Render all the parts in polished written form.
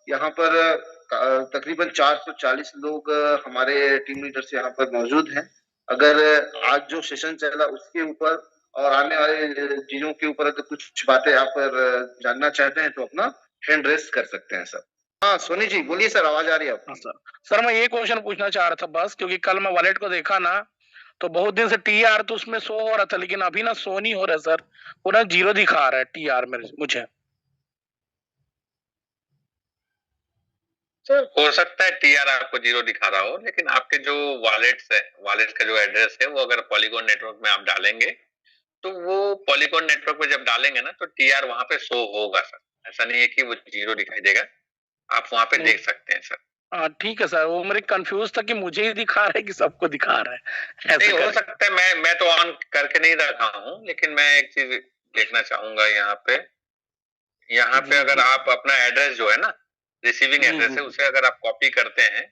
यहाँ पर तकरीबन 440 लोग हमारे टीम लीडर्स यहाँ पर मौजूद हैं। अगर आज जो सेशन चला उसके ऊपर और आने वाले चीजों के ऊपर अगर कुछ बातें आप जानना चाहते हैं तो अपना हैंड रेस कर सकते हैं सर। हाँ सोनी जी बोलिए सर, आवाज आ रही है हाँ आपकी? सर। सर मैं ये क्वेश्चन पूछना चाह रहा था बस, क्योंकि कल मैं वॉलेट को देखा ना, तो बहुत दिन से टीआर तो उसमें शो हो रहा था, लेकिन अभी ना शो नहीं हो रहा सर, वो ना जीरो दिखा रहा है टीआर में मुझे। सर हो सकता है टीआर आपको जीरो दिखा रहा हो, लेकिन आपके जो वॉलेट्स है, वॉलेट का जो एड्रेस है, वो अगर पॉलीगॉन नेटवर्क में आप डालेंगे तो वो पॉलीगॉन नेटवर्क पे जब डालेंगे ना तो टीआर वहां पे शो होगा सर। ऐसा नहीं है कि वो जीरो दिखाई देगा, आप वहां पे देख सकते हैं सर। हाँ ठीक है सर, वो मेरे कंफ्यूज था कि मुझे ही दिखा रहा है कि सबको दिखा रहा है, नहीं ऐसे हो सकता है, मैं तो ऑन करके नहीं रखा हूँ, लेकिन मैं एक चीज देखना चाहूंगा यहाँ पे अगर आप अपना एड्रेस जो है ना, रिसीविंग एड्रेस है, उसे अगर आप कॉपी करते हैं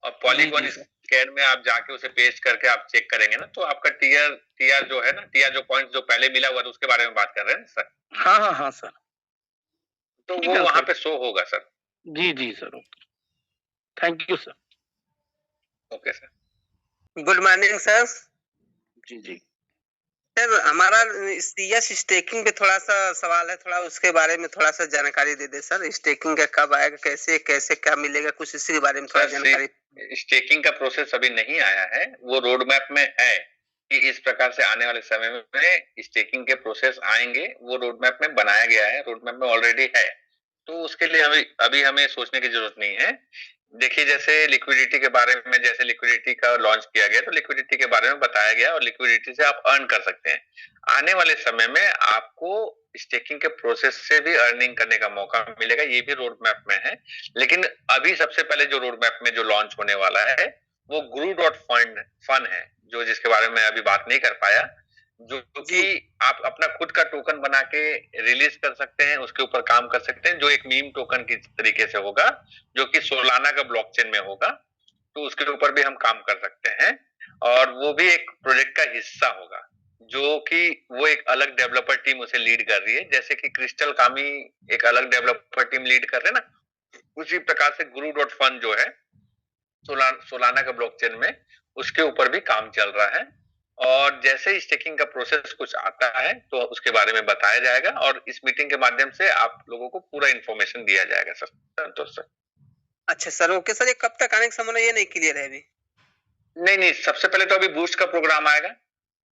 और पॉलीगॉन स्कैन में आप जाके उसे पेस्ट करके आप चेक करेंगे ना, तो आपका टीआर टीआर जो है ना, टीआर जो पॉइंट जो पहले मिला हुआ था उसके बारे में बात कर रहे हैं सर। हाँ हाँ हाँ सर, तो वो वहां पे शो होगा सर। जी जी sir, thank you sir. Okay sir. Good morning sir. जी जी सर हमारा सीएस स्टेकिंग पे थोड़ा सा सवाल है, थोड़ा उसके बारे में थोड़ा सा जानकारी दे दे सर। स्टेकिंग का कब आएगा, कैसे कैसे क्या मिलेगा, कुछ इसी के बारे में थोड़ा जानकारी। स्टेकिंग का प्रोसेस अभी नहीं आया है, वो रोड मैप में है कि इस प्रकार से आने वाले समय में स्टेकिंग के प्रोसेस आएंगे। वो रोड मैप में बनाया गया है, रोड मैप में ऑलरेडी है, तो उसके लिए अभी हमें सोचने की जरूरत नहीं है। देखिए जैसे लिक्विडिटी के बारे में, जैसे लिक्विडिटी का लॉन्च किया गया तो लिक्विडिटी के बारे में बताया गया और लिक्विडिटी से आप अर्न कर सकते हैं। आने वाले समय में आपको स्टेकिंग के प्रोसेस से भी अर्निंग करने का मौका मिलेगा, ये भी रोड मैप में है। लेकिन अभी सबसे पहले जो रोड मैप में जो लॉन्च होने वाला है वो गुरु डॉट फन है, जो जिसके बारे में अभी बात नहीं कर पाया, जो कि आप अपना खुद का टोकन बना के रिलीज कर सकते हैं, उसके ऊपर काम कर सकते हैं, जो एक मीम टोकन की तरीके से होगा, जो कि सोलाना का ब्लॉकचेन में होगा। तो उसके ऊपर भी हम काम कर सकते हैं और वो भी एक प्रोजेक्ट का हिस्सा होगा, जो कि वो एक अलग डेवलपर टीम उसे लीड कर रही है, जैसे कि क्रिस्टल कामी एक अलग डेवलपर टीम लीड कर रहे हैं ना, उसी प्रकार से गुरु डॉट फन जो है सोलाना का ब्लॉकचेन में, उसके ऊपर भी काम चल रहा है। और जैसे ही स्टेकिंग का प्रोसेस कुछ आता है तो उसके बारे में बताया जाएगा और इस मीटिंग के माध्यम से आप लोगों को पूरा इन्फॉर्मेशन दिया जाएगा सर। संतोष सर। अच्छा सर, ओके सर। ये कब तक आने का संभावना, ये नहीं क्लियर है अभी? नहीं, सबसे पहले तो अभी बूस्ट का प्रोग्राम आएगा,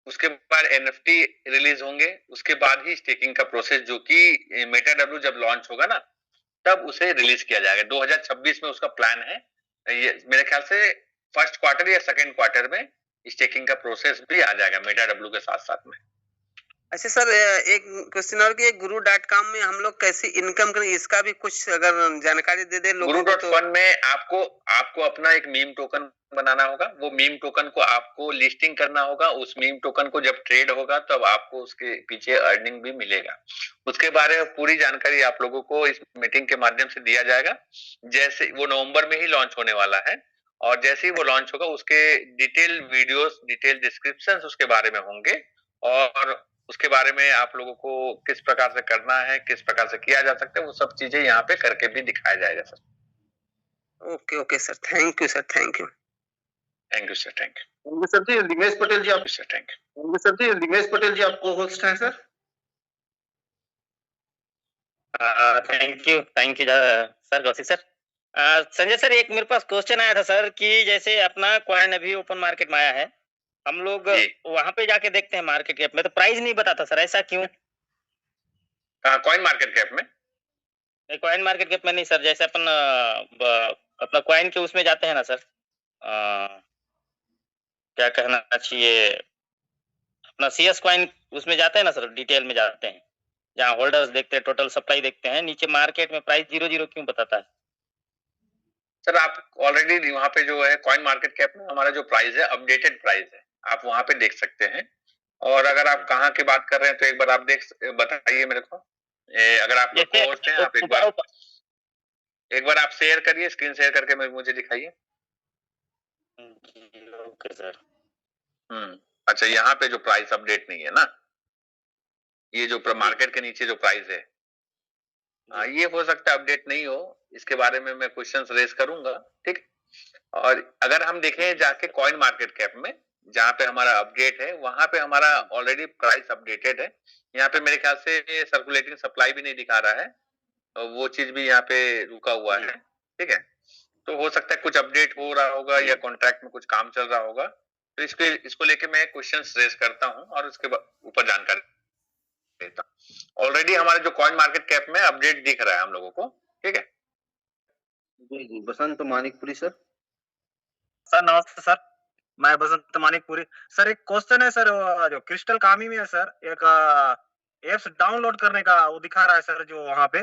उसके बाद एनएफटी रिलीज होंगे, उसके बाद ही स्टेकिंग का प्रोसेस, जो कि मेटाडब्ल्यू जब लॉन्च होगा ना तब उसे रिलीज किया जाएगा। 2026 में उसका प्लान है। ये मेरे ख्याल से फर्स्ट क्वार्टर या सेकंड क्वार्टर में स्टेकिंग का प्रोसेस भी आ जाएगा मेटाडब्ल्यू के साथ साथ में। अच्छा सर, एक क्वेश्चन और कि गुरु.com में हम लोग कैसे इनकम करें, इसका भी कुछ अगर जानकारी दे दे लोगों को। गुरु.फन में आपको अपना एक मीम टोकन बनाना होगा, वो मीम टोकन को आपको लिस्टिंग करना होगा। उस मीम टोकन को जब ट्रेड होगा तब आपको उसके पीछे अर्निंग भी मिलेगा। उसके बारे में पूरी जानकारी आप लोगों को इस मीटिंग के माध्यम से दिया जाएगा। जैसे वो नवंबर में ही लॉन्च होने वाला है और जैसे ही वो लॉन्च होगा उसके डिटेल वीडियोस, डिटेल डिस्क्रिप्शन उसके बारे में होंगे और उसके बारे में आप लोगों को किस प्रकार से करना है, किस प्रकार से किया जा सकता है, वो सब चीजें यहाँ पे करके भी दिखाया जाएगा sir. Okay okay sir, thank you sir, thank you. Thank you sir, thank you sir ji. Dinesh Patel ji आप you sir, thank you sir ji. Dinesh Patel ji आप को होस्ट हैं sir. Thank you sir, Gausi sir. Sanjay sir, एक मेरे पास क्वेश्चन आया था सर कि जैसे अपना कॉइन अभी ओपन मार्केट में आया है, हम लोग वहां पे जाके देखते हैं मार्केट कैप में तो प्राइस नहीं बताता सर, ऐसा क्यों? कॉइन मार्केट कैप में? कॉइन मार्केट कैप में नहीं सर, जैसे अपन अपना कॉइन के उसमें जाते हैं ना सर, क्या कहना चाहिए, अपना सीएस कॉइन उसमें जाते हैं ना सर, डिटेल में जाते हैं जहाँ होल्डर्स देखते हैं, टोटल सप्लाई देखते हैं, नीचे मार्केट में प्राइस 00 क्यों बताता है? सर आप ऑलरेडी वहां पे जो है कॉइन मार्केट कैप में हमारा जो प्राइस है अपडेटेड प्राइस है, आप वहां पे देख सकते हैं। और अगर आप कहाँ की बात कर रहे हैं तो एक बार आप बताइए मेरे को। अगर आप लोग होस्ट हैं, आप एक बार आप शेयर करिए, स्क्रीन शेयर करके मुझे दिखाइए। Okay sir. अच्छा, यहाँ पे जो प्राइस अपडेट नहीं है ना, ये जो मार्केट के नीचे जो प्राइस है, ये हो सकता है अपडेट नहीं हो, इसके बारे में मैं क्वेश्चंस रेज करूंगा, ठीक। और अगर हम देखें जाके कॉइन मार्केट कैप में, जहां पे हमारा अपडेट है, वहां पे हमारा ऑलरेडी प्राइस अपडेटेड है। यहाँ पे मेरे ख्याल से सर्कुलेटिंग सप्लाई भी नहीं दिखा रहा है, और वो चीज भी यहाँ पे रुका हुआ है, ठीक है। तो हो सकता है कुछ अपडेट हो रहा होगा या कॉन्ट्रैक्ट में कुछ काम चल रहा होगा, तो इसको लेके मैं क्वेश्चंस रेज करता हूं और उसके ऊपर जानकारी देता हूं। ऑलरेडी हमारे जो कॉइन मार्केट कैप में अपडेट दिख रहा है हम लोगों को, ठीक है। जी जी, बसंत मानिकपुरी सर। सर नमस्ते सर, मैं बसंत मानिकपुरी। सर एक क्वेश्चन है सर, जो क्रिस्टल कामी में है सर, एक एप्स डाउनलोड करने का वो दिखा रहा है सर जो वहाँ पे,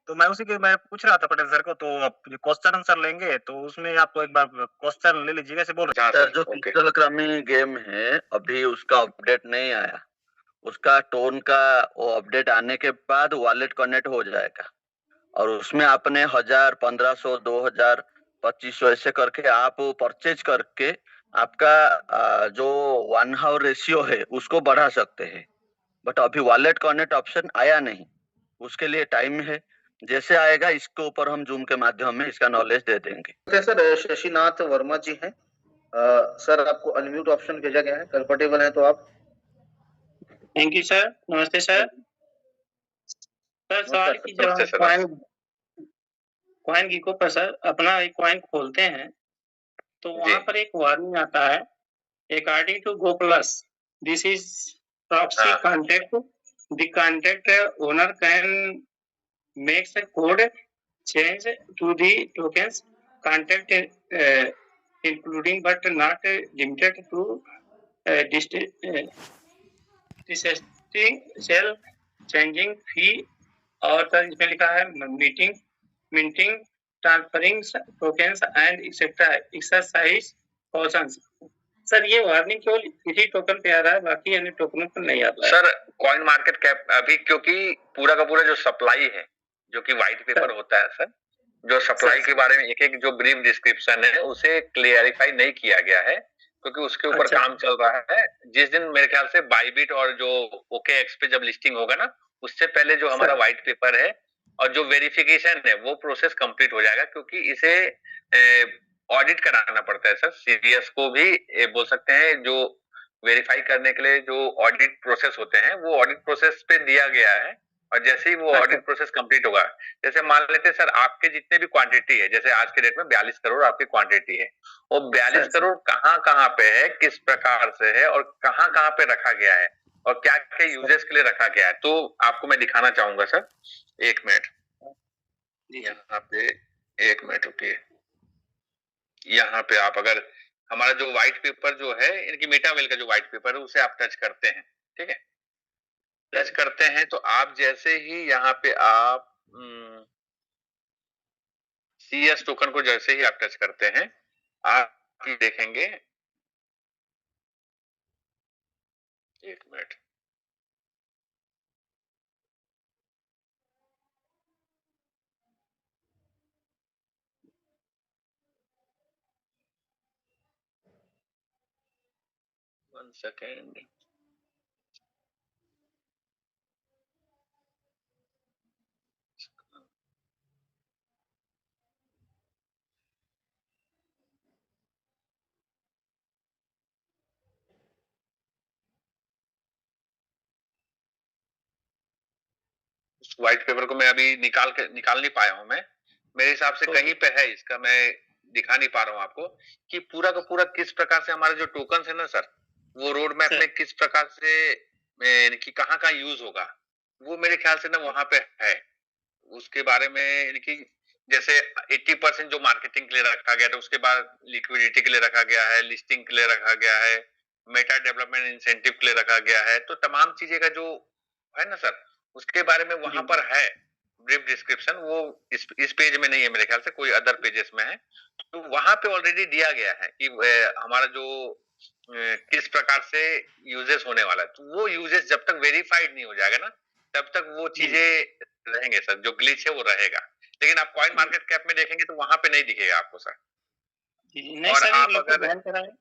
तो मैं उसी के मैं पूछ रहा था पटेल सर को, तो आप जो क्वेश्चन आंसर लेंगे तो उसमें आप एक बार क्वेश्चन ले लीजिएगा से बोल रहे सर। जो क्रिस्टल कामी गेम है अभी उसका अपडेट नहीं आया, उसका टोन का वो अपडेट आने के बाद वॉलेट कनेक्ट हो जाएगा, और उसमें आपने 1000, 1500, 2000, 2500 ऐसे करके आप परचेज करके आपका जो 1 हावर रेशियो है उसको बढ़ा सकते हैं। बट अभी वॉलेट कनेक्ट ऑप्शन आया नहीं, उसके लिए टाइम है, जैसे आएगा इसके ऊपर हम जूम के माध्यम में इसका नॉलेज दे देंगे। सर शशिनाथ वर्मा जी हैं, सर आपको अनम्यूट ऑप्शन भेजा गया है, कंफर्टेबल है तो आप। थैंक यू सर, नमस्ते सर। सर सवाल की जब कॉइन गीको पर सर अपना एक कॉइन खोलते हैं तो वहां पर एक वार्निंग आता है, according to go plus this is proxy contact, the contact owner can makes a code change to the tokens contact including but not limited to sell changing fee, और सर इसमें लिखा है meeting minting transferring tokens and exercise cautions. Sir ये warning केवल इसी token पे आ रहा है, बाकी अन्य टोकनों पर नहीं आता है। सर कॉइन मार्केट कैप अभी क्योंकि पूरा का पूरा जो सप्लाई है, जो कि व्हाइट पेपर होता है सर, जो सप्लाई के बारे में एक जो ब्रीफ डिस्क्रिप्शन है उसे क्लियरिफाई नहीं किया गया है, क्योंकि उसके ऊपर काम चल रहा है। जिस दिन मेरे ख्याल से बाइबिट और जो OKX पे जब लिस्टिंग होगा ना, उससे पहले जो हमारा व्हाइट पेपर है और जो वेरिफिकेशन है वो प्रोसेस कंप्लीट हो जाएगा, क्योंकि इसे ऑडिट कराना पड़ता है सर। CDS को भी बोल सकते हैं, जो वेरीफाई करने के लिए जो ऑडिट प्रोसेस होते हैं वो ऑडिट प्रोसेस पे दिया गया है। और जैसे ही वो ऑडिट प्रोसेस कंप्लीट होगा, जैसे मान लेते हैं सर आपके जितने भी क्वांटिटी है, जैसे आज के डेट में 42 करोड़ आपकी क्वांटिटी है, वो 42 करोड़ कहाँ पे है, किस प्रकार से है और कहाँ पे रखा गया है और क्या क्या यूजेस के लिए रखा गया है, तो आपको मैं दिखाना चाहूंगा सर। 1 मिनट, यहाँ पे 1 मिनट रुकिए। यहाँ पे आप अगर हमारा जो व्हाइट पेपर जो है, इनकी मेटावेल का जो व्हाइट पेपर है उसे आप टच करते हैं, ठीक है। टच करते हैं तो आप जैसे ही यहाँ पे आप CS टोकन को जैसे ही आप टच करते हैं, आप देखेंगे, 1 minute, one second, white paper को मैं अभी निकाल नहीं पाया हूं मैं, मेरे हिसाब से कहीं पे है, इसका मैं दिखा नहीं पा रहा हूं आपको कि पूरा का पूरा किस प्रकार से हमारे जो टोकन है ना सर, वो रोड मैप में किस प्रकार से कि कहाँ यूज होगा, वो मेरे ख्याल से ना वहां पे है। उसके बारे में इनकी जैसे 80% जो मार्केटिंग के लिए रखा गया था, उसके बाद लिक्विडिटी के लिए रखा गया है, लिस्टिंग के लिए रखा गया है, मेटा डेवलपमेंट इंसेंटिव के लिए रखा गया है, तो तमाम चीजें का जो है ना सर, उसके बारे में वहां पर है ब्रीफ डिस्क्रिप्शन। वो इस पेज में नहीं है, मेरे ख्याल से कोई अदर पेजेस में है, तो वहां पे ऑलरेडी दिया गया है कि हमारा जो किस प्रकार से यूजेस होने वाला है, तो वो यूजेस जब तक वेरीफाइड नहीं हो जाएगा ना, तब तक वो चीजें रहेंगे सर, जो ग्लिच है वो रहेगा। लेकिन आप कॉइन मार्केट कैप में देखेंगे तो वहां पे नहीं दिखेगा आपको सर। नहीं सर, आप अगर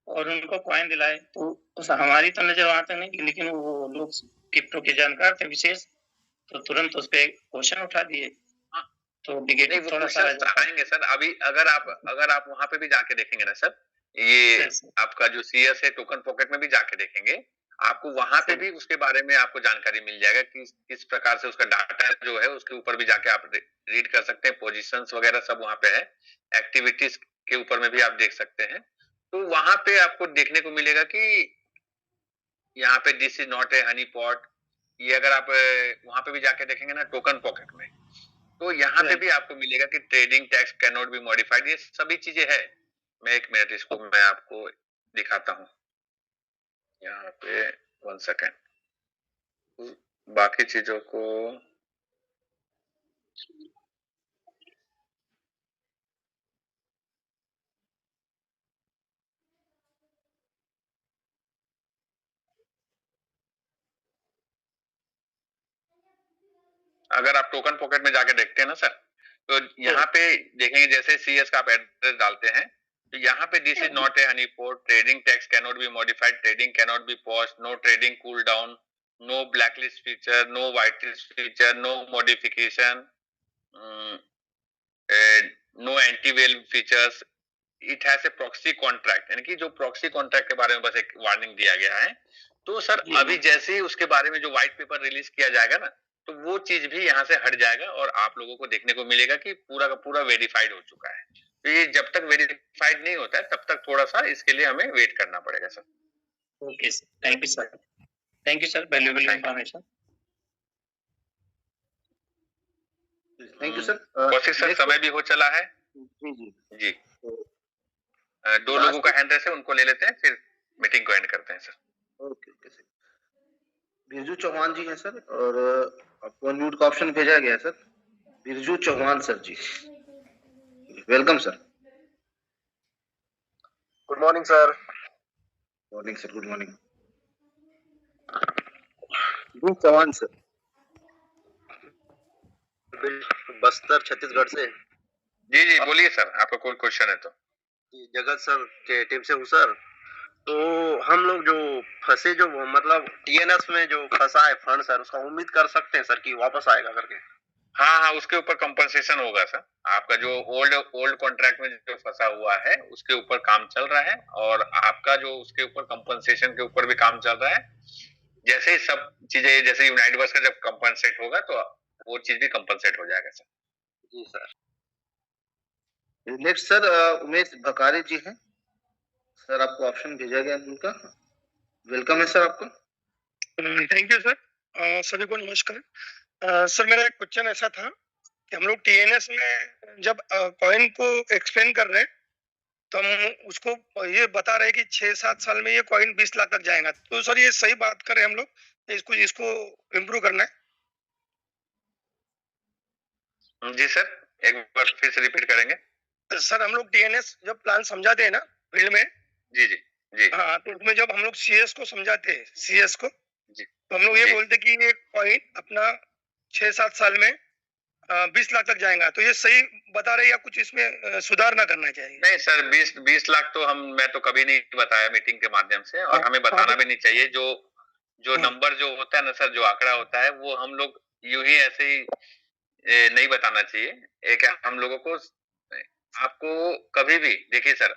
और उनको कॉइन दिलाए तो हमारी तो नजर वहां तक नहीं, लेकिन वो लोग क्रिप्टो के जानकार थे विशेष, तो तुरंत उस पर क्वेश्चन उठा दिए। तो नहीं, वो क्वेश्चंस आएंगे सर। अभी अगर आप वहां पे भी जाके देखेंगे ना सर, ये आपका जो सीएस है टोकन पॉकेट में भी जाके देखेंगे, आपको वहां पे भी उसके बारे में आपको जानकारी मिल जाएगा कि किस प्रकार से उसका डाटा जो है उसके ऊपर भी जाके आप रीड कर सकते हैं। पोजीशंस वगैरह सब वहां पे है, एक्टिविटीज के ऊपर में भी आप देख सकते हैं। तो वहां पे आपको देखने को मिलेगा कि यहाँ पे this is not a Honey pot, ये अगर आप वहां पे भी जाके देखेंगे ना टोकन पॉकेट में, तो यहाँ पे भी आपको मिलेगा कि trading tax can not be modified, ये सभी चीजें है। मैं 1 मिनट इसको मैं आपको दिखाता हूँ यहाँ पे, 1 सेकेंड। बाकी चीजों को अगर आप टोकन पॉकेट में जाके देखते हैं ना सर, तो यहाँ पे देखेंगे जैसे सीएस का आप एड्रेस डालते हैं, तो यहाँ पे this is not a honeypot, trading tax can not be modified, trading can not be paused, no trading cool down, no blacklist feature, no white list feature, no modification, no antiwhale features, it has a proxy contract, यानी कि जो proxy contract के बारे में बस एक warning दिया गया है। तो सर अभी जैसे ही उसके बारे में जो व्हाइट पेपर रिलीज किया जाएगा ना, तो वो चीज भी यहाँ से हट जाएगा और आप लोगों को देखने को मिलेगा कि पूरा का पूरा वेरीफाइड हो चुका है। तो ये जब तक वेरीफाइड नहीं होता है तब तक थोड़ा सा इसके लिए हमें वेट करना पड़ेगा sir. Okay sir, thank you sir, thank you sir, valuable information. Thank you sir. Kaushik sir, समय भी हो चला है जी जी जी। 2 लोगों का हैंड रेस है, उनको ले लेते हैं, फिर मीटिंग को एंड करते हैं sir. Okay okay sir. Birju Chauhan ji हैं सर, और आपको अनम्यूट का ऑप्शन भेजा गया है sir. Birju Chauhan sir ji, welcome sir. Good morning sir. Morning sir, good morning. Birju Chauhan sir, Bastar Chhattisgarh से। जी जी बोलिए सर, आपका कोई क्वेश्चन है तो। जगत सर के टीम से हूँ सर। तो हम लोग जो फंसे, जो मतलब टीएनएस में जो फंसा है फंड सर, उसका उम्मीद कर सकते हैं सर कि वापस आएगा करके? हाँ, उसके ऊपर कंपनसेशन होगा सर। आपका जो ओल्ड कॉन्ट्रैक्ट में जो फंसा हुआ है उसके ऊपर काम चल रहा है, और आपका जो उसके ऊपर कंपनसेशन के ऊपर भी काम चल रहा है। जैसे ही सब चीजें, जैसे यूनाइटेड बस का जब कंपनसेट होगा तो वो चीज भी कंपनसेट हो जाएगा सर। जी sir. Next sir Umesh Bhakari जी हैं सर, आपको ऑप्शन भेजा गया उनका, वेलकम है सर आपका। Thank you sir. सभी को नमस्कार। सर मेरा एक क्वेश्चन ऐसा था कि हम लोग टीएनएस में जब कॉइन को एक्सप्लेन कर रहे हैं तो हम उसको ये बता रहे हैं कि 6-7 साल में ये कॉइन 20 लाख तक जाएगा, तो सर ये सही बात कर रहे हैं हम लोग, इसको इम्प्रूव करना है? जी सर, एक बार फिर से रिपीट करेंगे सर। हम लोग टीएनएस जब प्लान समझाते हैं ना फील्ड में, जी जी जी, हाँ, तो उसमें जब हम लोग सीएस को समझाते हैं, सीएस को जी, तो हम लोग ये बोलते हैं कि ये कॉइन अपना 6-7 साल में 20 लाख तक जाएगा, तो ये सही बता रहे हैं या कुछ इसमें सुधार ना करना चाहिए? नहीं सर, 20 लाख तो मैं तो कभी नहीं बताया मीटिंग के माध्यम से, और हमें बताना भी नहीं चाहिए। जो नंबर जो होता है ना सर, जो आंकड़ा होता है, वो हम लोग यूं ही ऐसे ही नहीं बताना चाहिए। एक हम लोगों को, आपको कभी भी देखिए सर,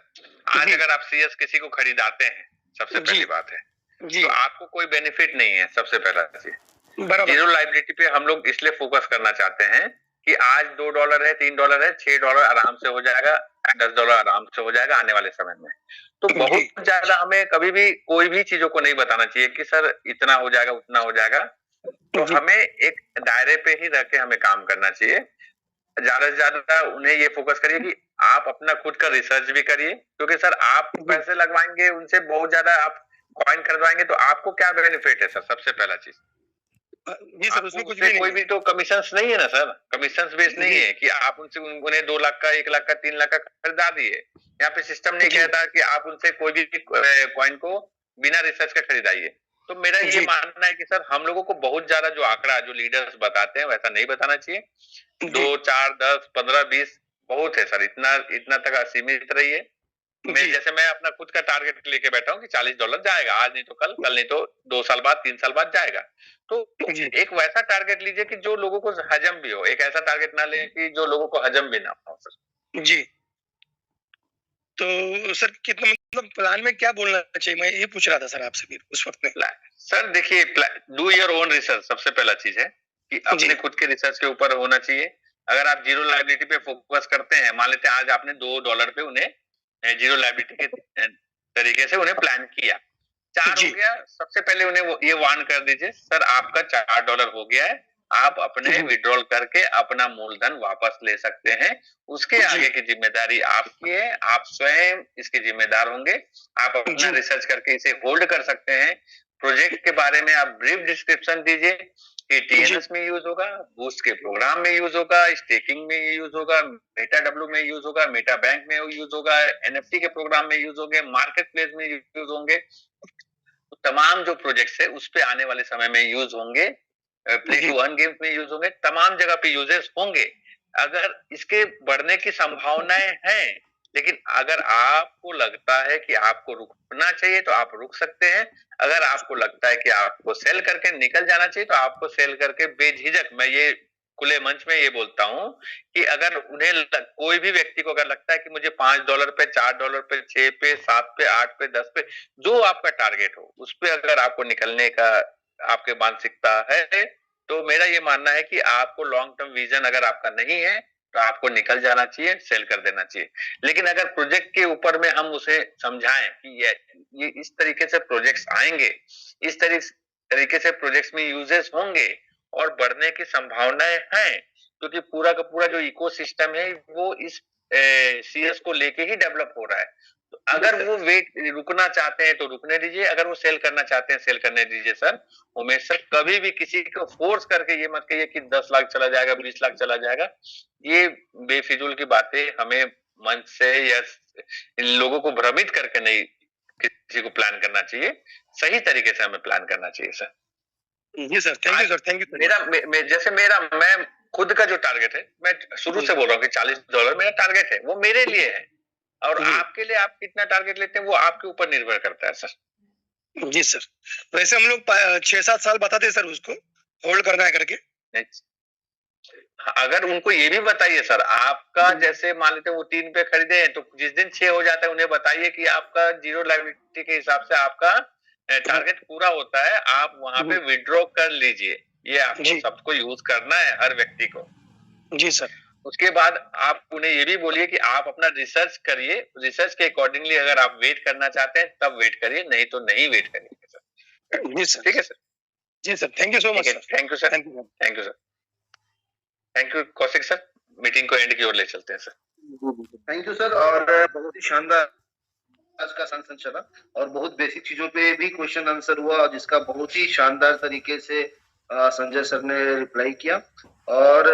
आज अगर आप सीएस किसी को खरीदाते हैं, सबसे पहली बात है, तो आपको कोई बेनिफिट नहीं है। सबसे पहला चीज, जीरो लायबिलिटी पे हम लोग इसलिए फोकस करना चाहते हैं कि आज $2 है, $3 है, $6 आराम से हो जाएगा, $10 आराम से हो जाएगा आने वाले समय में। तो बहुत ज्यादा हमें कभी भी कोई भी चीजों को नहीं बताना चाहिए कि सर इतना हो जाएगा, उतना हो जाएगा। तो हमें एक दायरे पे ही रह के हमें काम करना चाहिए। ज्यादा से ज्यादा उन्हें ये फोकस करिए कि आप अपना खुद का रिसर्च भी करिए, क्योंकि सर आप पैसे लगवाएंगे उनसे, बहुत ज्यादा आप कॉइन खरीदवाएंगे तो आपको क्या बेनिफिट है सर? सबसे पहला चीज जी सर, उसमें कुछ भी कोई भी तो कमीशन नहीं है ना सर, कमीशन बेस नहीं है कि आप उनसे उन्हें 2 लाख का, 1 लाख का, 3 लाख का खरीदा दिए। यहाँ पे सिस्टम नहीं कहता कि आप उनसे कोई भी कॉइन को बिना रिसर्च के खरीदाइए। तो मेरा ये मानना है कि सर हम लोगों को बहुत ज्यादा जो आंकड़ा जो लीडर्स बताते हैं वैसा नहीं बताना चाहिए। 2, 4, 10, 15, 20 बहुत है सर, इतना तक सीमित रहिए। जैसे मैं अपना खुद का टारगेट लेके बैठा हूँ कि $40 जाएगा, आज नहीं तो कल नहीं तो 2 साल बाद 3 साल बाद जाएगा। तो एक वैसा टारगेट लीजिए कि जो लोगों को हजम भी हो, एक ऐसा टारगेट ना ले कि जो लोगों को हजम भी ना हो सर। जी। तो सर कितना मतलब प्लान में क्या बोलना चाहिए, मैं ये पूछ रहा था सर आपसे भी उस वक्त में। सर देखिए, डू योर ओन रिसर्च सबसे पहला चीज है कि अपने खुद के रिसर्च के ऊपर होना चाहिए। अगर आप जीरो लायबिलिटी पे फोकस करते हैं, मान लेते हैं आज आपने $2 पे उन्हें जीरो लायबिलिटी के तरीके से उन्हें प्लान किया, 4 हो गया, सबसे पहले उन्हें ये वार्न कर दीजिए सर आपका $4 हो गया है, आप अपने विड्रॉल करके अपना मूलधन वापस ले सकते हैं। उसके आगे की जिम्मेदारी आपकी है, आप स्वयं इसके जिम्मेदार होंगे। आप अपना रिसर्च करके इसे होल्ड कर सकते हैं। प्रोजेक्ट के बारे में आप ब्रीफ डिस्क्रिप्शन दीजिए कि टीएनएस में यूज होगा, बूस्ट के प्रोग्राम में यूज होगा, स्टेकिंग में यूज होगा, मेटा डब्ल्यू में यूज होगा, मेटा बैंक में यूज होगा, एनएफटी के प्रोग्राम में यूज होंगे, मार्केट प्लेस में यूज होंगे। तो तमाम जो प्रोजेक्ट्स है उस पे आने वाले समय में यूज होंगे, प्ले टू अर्न गेम्स में यूज होंगे, तमाम जगह पे यूजेस होंगे। अगर इसके बढ़ने की संभावनाएं हैं, लेकिन अगर आपको लगता है कि आपको रुकना चाहिए तो आप रुक सकते हैं। अगर आपको लगता है कि आपको सेल करके निकल जाना चाहिए तो आपको सेल करके बेझिझक, मैं ये खुले मंच में ये बोलता हूं कि अगर उन्हें कोई भी व्यक्ति को अगर लगता है कि मुझे $5 पे, $4 पे, 6 पे, 7 पे, 8 पे, 10 पे, जो आपका टारगेट हो उस पे अगर आपको निकलने का आपके मानसिकता है, तो मेरा ये मानना है कि आपको लॉन्ग टर्म विजन अगर आपका नहीं है तो आपको निकल जाना चाहिए, सेल कर देना चाहिए। लेकिन अगर प्रोजेक्ट के ऊपर में हम उसे समझाएं कि ये इस तरीके से प्रोजेक्ट्स आएंगे, इस तरीके से प्रोजेक्ट्स में यूजेस होंगे और बढ़ने की संभावनाएं हैं, क्योंकि पूरा का पूरा जो इकोसिस्टम है वो इस सीएस को लेके ही डेवलप हो रहा है। तो अगर वो रुकना चाहते हैं तो रुकने दीजिए, अगर वो सेल करना चाहते हैं सेल करने दीजिए सर। उमेश सर, कभी भी किसी को फोर्स करके ये मत कहिए कि 10 लाख चला जाएगा, 20 लाख चला जाएगा। ये बेफिजूल की बातें हमें मंच से या इन लोगों को भ्रमित करके नहीं किसी को प्लान करना चाहिए, सही तरीके से हमें प्लान करना चाहिए सर। जी sir, thank you sir, thank you. जैसे मैं खुद का जो टारगेट है, मैं शुरू से बोल रहा हूँ कि $40 मेरा टारगेट है, वो मेरे लिए है, और आपके लिए आप कितना टारगेट लेते हैं वो आपके ऊपर निर्भर करता है सर। जी सर, वैसे हम लोग 6-7 साल बताते हैं सर उसको होल्ड करना है करके। अगर उनको ये भी बताइए सर, आपका जैसे मान लेते हैं वो 3 पे खरीदे हैं तो जिस दिन 6 हो जाता है उन्हें बताइए कि आपका जीरो लायबिलिटी के हिसाब से आपका टारगेट पूरा होता है, आप वहां पे विड्रॉ कर लीजिए। ये आपको सबको यूज करना है, हर व्यक्ति को। जी सर। उसके बाद आप उन्हें ये भी बोलिए कि आप अपना रिसर्च करिए, रिसर्च के अकॉर्डिंगली अगर आप वेट करना चाहते हैं तब वेट करिए, नहीं तो नहीं वेट करिए सर। जी सर, ठीक है सर। जी sir, thank you so much sir. Thank you sir, thank you sir, thank you Kaushik sir. Meeting को एंड की ओर ले चलते हैं सर। Thank you sir. और बहुत ही शानदार आज का सेशन चला और बहुत बेसिक चीजों पे भी क्वेश्चन आंसर हुआ, जिसका बहुत ही शानदार तरीके से संजय सर ने रिप्लाई किया। और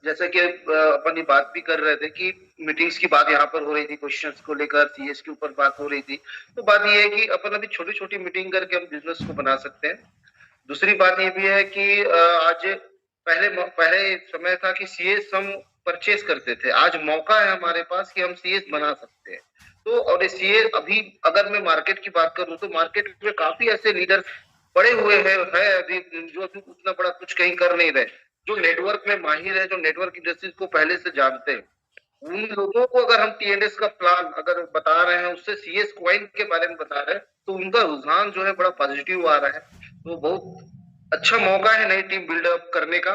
जैसे कि अपन ये बात भी कर रहे थे कि मीटिंग्स की बात यहाँ पर हो रही थी, क्वेश्चंस को लेकर सीएस के ऊपर बात हो रही थी, तो बात ये है कि अपन अभी छोटी छोटी मीटिंग करके हम बिजनेस को बना सकते हैं। दूसरी बात ये भी है कि आज पहले समय था कि सीएस हम परचेज करते थे, आज मौका है हमारे पास कि हम सीएस बना सकते हैं। तो और सीएस अभी अगर मैं मार्केट की बात करूं तो मार्केट में काफी ऐसे लीडर पड़े हुए हैं अभी जो अभी उतना बड़ा कुछ कहीं कर नहीं रहे, जो नेटवर्क में माहिर है, जो नेटवर्क इंडस्ट्रीज को पहले से जानते हैं। उन लोगों को अगर हम टीएनएस का प्लान अगर बता रहे हैं, उससे सीएस कॉइन के बारे में बता रहे हैं, तो उनका रुझान जो है बड़ा पॉजिटिव आ रहा है। तो बहुत अच्छा मौका है नई टीम बिल्डअप करने का।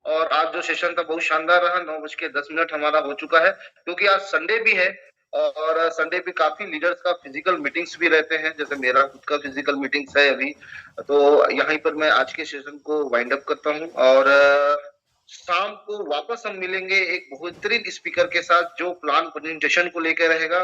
और आज जो सेशन था बहुत शानदार रहा। 9:10 हमारा हो चुका है, क्योंकि आज संडे भी है और संडे पे काफी लीडर्स का फिजिकल मीटिंग्स भी रहते हैं, जैसे मेरा खुद का फिजिकल मीटिंग्स है अभी। तो यहीं पर मैं आज के सेशन को वाइंड अप करता हूं और शाम को वापस हम मिलेंगे एक बेहतरीन स्पीकर के साथ जो प्लान प्रेजेंटेशन को लेकर रहेगा।